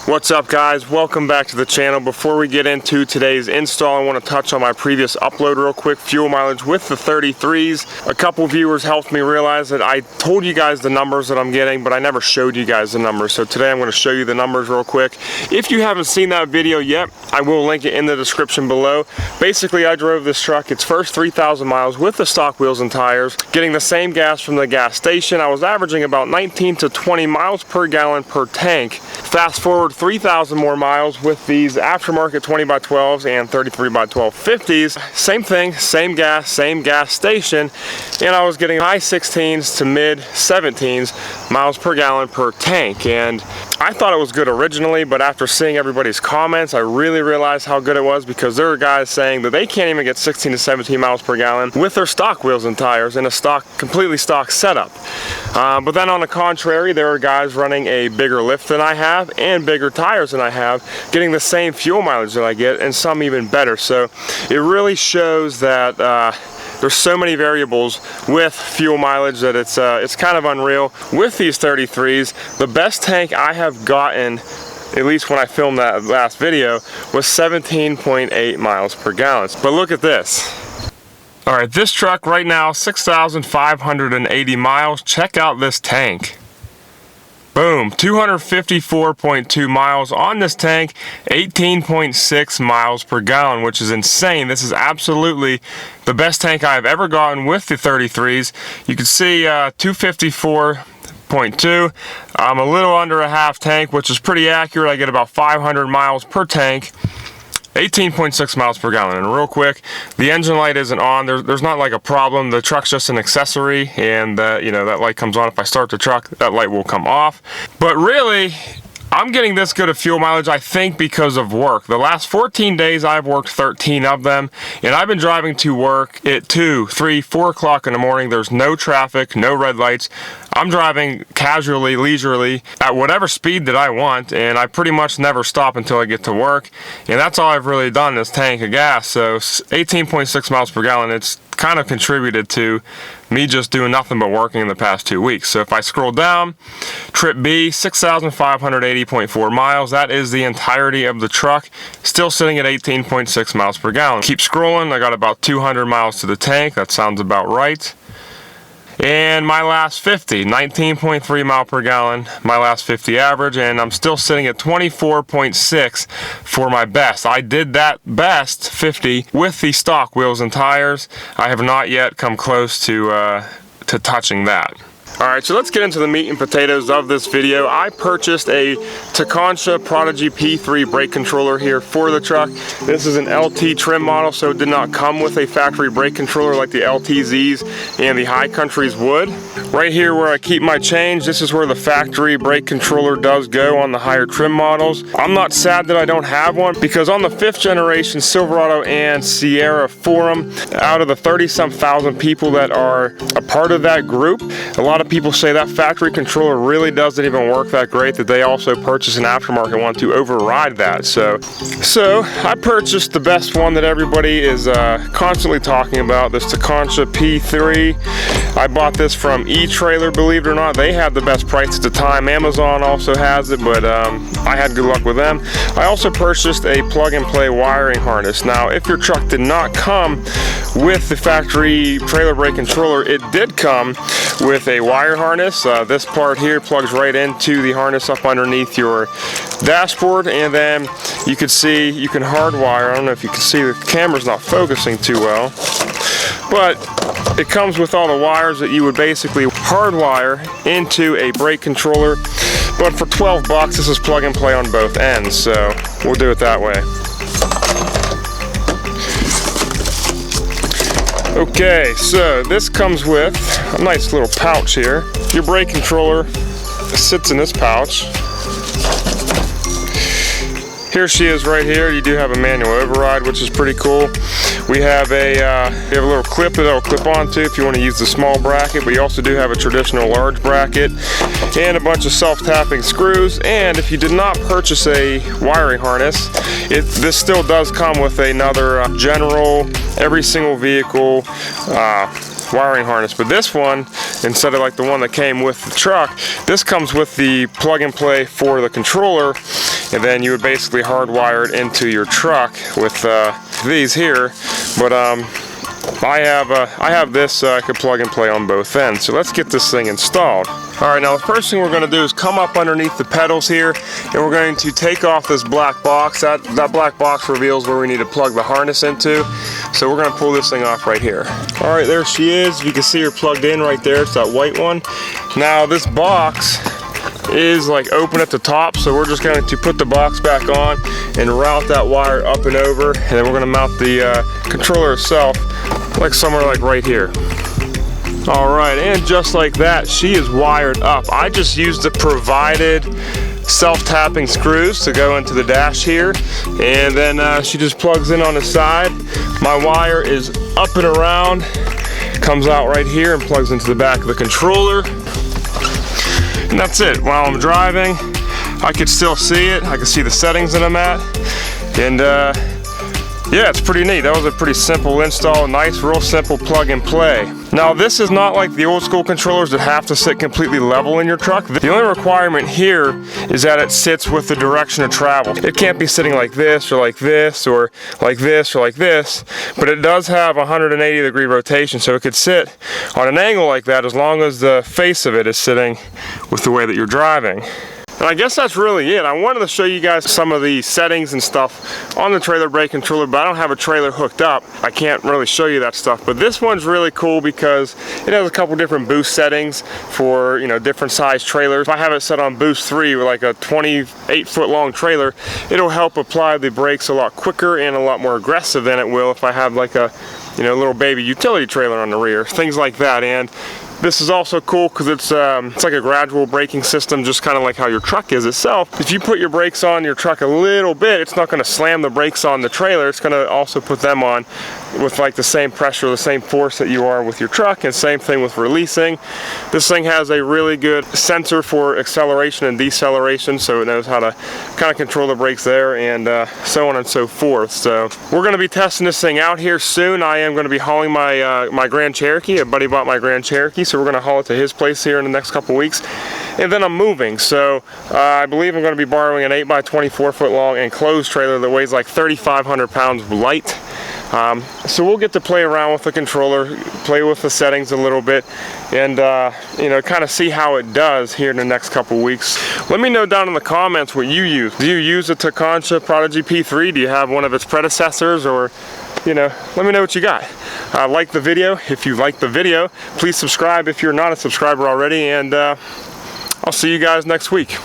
What's up, guys? Welcome back to the channel. Before we get into today's install, I want to touch on my previous upload real quick, fuel mileage with the 33s. A couple viewers helped me realize that I told you guys the numbers that I'm getting, but I never showed you guys the numbers. So today I'm going to show you the numbers real quick. If you haven't seen that video yet, I will link it in the description below. Basically, I drove this truck its first 3,000 miles with the stock wheels and tires, getting the same gas from the gas station. I was averaging about 19 to 20 miles per gallon per tank. Fast forward 3,000 more miles with these aftermarket 20x12s and 33x12 50s. Same thing, same gas station, and I was getting high 16s to mid 17s miles per gallon per tank. And I thought it was good originally, but after seeing everybody's comments, I really realized how good it was, because there are guys saying that they can't even get 16 to 17 miles per gallon with their stock wheels and tires in a completely stock setup. But then on the contrary, there are guys running a bigger lift than I have and bigger tires than I have, getting the same fuel mileage that I get, and some even better. So it really shows that there's so many variables with fuel mileage that it's kind of unreal. With these 33s, the best tank I have gotten, at least when I filmed that last video, was 17.8 miles per gallon. But look at this. All right, this truck right now, 6,580 miles. Check out this tank. Boom, 254.2 miles on this tank, 18.6 miles per gallon, which is insane. This is absolutely the best tank I've ever gotten with the 33s. You can see 254.2. I'm a little under a half tank, which is pretty accurate. I get about 500 miles per tank. 18.6 miles per gallon. And real quick, the engine light isn't on. There's not like a problem. The truck's just an accessory, and that light comes on. If I start the truck, that light will come off. But really, I'm getting this good of fuel mileage, I think, because of work. The last 14 days, I've worked 13 of them, and I've been driving to work at 2, 3, 4 o'clock in the morning. There's no traffic, no red lights. I'm driving casually, leisurely, at whatever speed that I want, and I pretty much never stop until I get to work. And that's all I've really done, this tank of gas. So 18.6 miles per gallon, it's kind of contributed to me just doing nothing but working in the past 2 weeks. So if I scroll down, trip B, 6,580.4 miles. That is the entirety of the truck, still sitting at 18.6 miles per gallon. Keep scrolling, I got about 200 miles to the tank. That sounds about right. And my last 50, 19.3 mile per gallon, my last 50 average, and I'm still sitting at 24.6 for my best. I did that best 50 with the stock wheels and tires. I have not yet come close to touching that. Alright, so let's get into the meat and potatoes of this video. I purchased a Tekonsha Prodigy P3 brake controller here for the truck. This is an LT trim model, so it did not come with a factory brake controller like the LTZs and the High Countries would. Right here where I keep my change, this is where the factory brake controller does go on the higher trim models. I'm not sad that I don't have one, because on the 5th generation Silverado and Sierra forum, out of the 30-some thousand people that are a part of that group, a lot of people say that factory controller really doesn't even work that great, that they also purchase an aftermarket one to override that. So I purchased the best one that everybody is constantly talking about, this Tekonsha P3. I bought this from E-Trailer, believe it or not. They had the best price at the time. Amazon also has it, but I had good luck with them. I also purchased a plug-and-play wiring harness. Now, if your truck did not come with the factory trailer brake controller, it did come with a wire harness. This part here plugs right into the harness up underneath your dashboard, and then you can see you can hardwire. I don't know if you can see, the camera's not focusing too well, but it comes with all the wires that you would basically hardwire into a brake controller. But for 12 bucks, this is plug and play on both ends, so we'll do it that way. Okay, so this comes with a nice little pouch here. Your brake controller sits in this pouch. Here she is right here. You do have a manual override, which is pretty cool. We have a little clip that it'll clip onto if you want to use the small bracket, but you also do have a traditional large bracket and a bunch of self-tapping screws. And if you did not purchase a wiring harness, this still does come with another general, every single vehicle wiring harness. But this one, instead of like the one that came with the truck, this comes with the plug and play for the controller. and then you would basically hardwire it into your truck with these here. But I have this I could plug and play on both ends. So let's get this thing installed. Alright, now the first thing we're going to do is come up underneath the pedals here, and we're going to take off this black box. That black box reveals where we need to plug the harness into. So we're going to pull this thing off right here. Alright, there she is. You can see her plugged in right there. It's that white one. Now this box is like open at the top, so we're just going to put the box back on and route that wire up and over, and then we're going to mount the controller itself like somewhere like right here. Alright, and just like that, she is wired up. I just used the provided self-tapping screws to go into the dash here, and then she just plugs in on the side. My wire is up and around, comes out right here and plugs into the back of the controller. And that's it. While I'm driving, I could still see it. I can see the settings that I'm at. And yeah, it's pretty neat. That was a pretty simple install. Nice, real simple plug and play. Now, this is not like the old school controllers that have to sit completely level in your truck. The only requirement here is that it sits with the direction of travel. It can't be sitting like this or like this or like this or like this, but it does have 180-degree rotation, so it could sit on an angle like that as long as the face of it is sitting with the way that you're driving. And I guess that's really it. I wanted to show you guys some of the settings and stuff on the trailer brake controller, but I don't have a trailer hooked up. I can't really show you that stuff. But this one's really cool because it has a couple different boost settings for, you know, different size trailers. If I have it set on boost 3 with like a 28-foot long trailer, it'll help apply the brakes a lot quicker and a lot more aggressive than it will if I have like a, you know, little baby utility trailer on the rear, things like that. And this is also cool because it's like a gradual braking system, just kind of like how your truck is itself. If you put your brakes on your truck a little bit, it's not going to slam the brakes on the trailer. It's going to also put them on with like the same pressure, the same force that you are with your truck, and same thing with releasing. This thing has a really good sensor for acceleration and deceleration, so it knows how to kind of control the brakes there, and so on and so forth. So we're going to be testing this thing out here soon. I am going to be hauling my my Grand Cherokee. A buddy bought my Grand Cherokee, so we're going to haul it to his place here in the next couple weeks, and then I'm moving. So I believe I'm going to be borrowing an 8x24 foot long enclosed trailer that weighs like 3,500 pounds light. So we'll get to play around with the controller, play with the settings a little bit, and you know, kind of see how it does here in the next couple weeks. Let me know down in the comments what you use. Do you use a Tekonsha Prodigy P3? Do you have one of its predecessors? Or, you know, let me know what you got. Like the video if you like the video. Please subscribe if you're not a subscriber already, and I'll see you guys next week.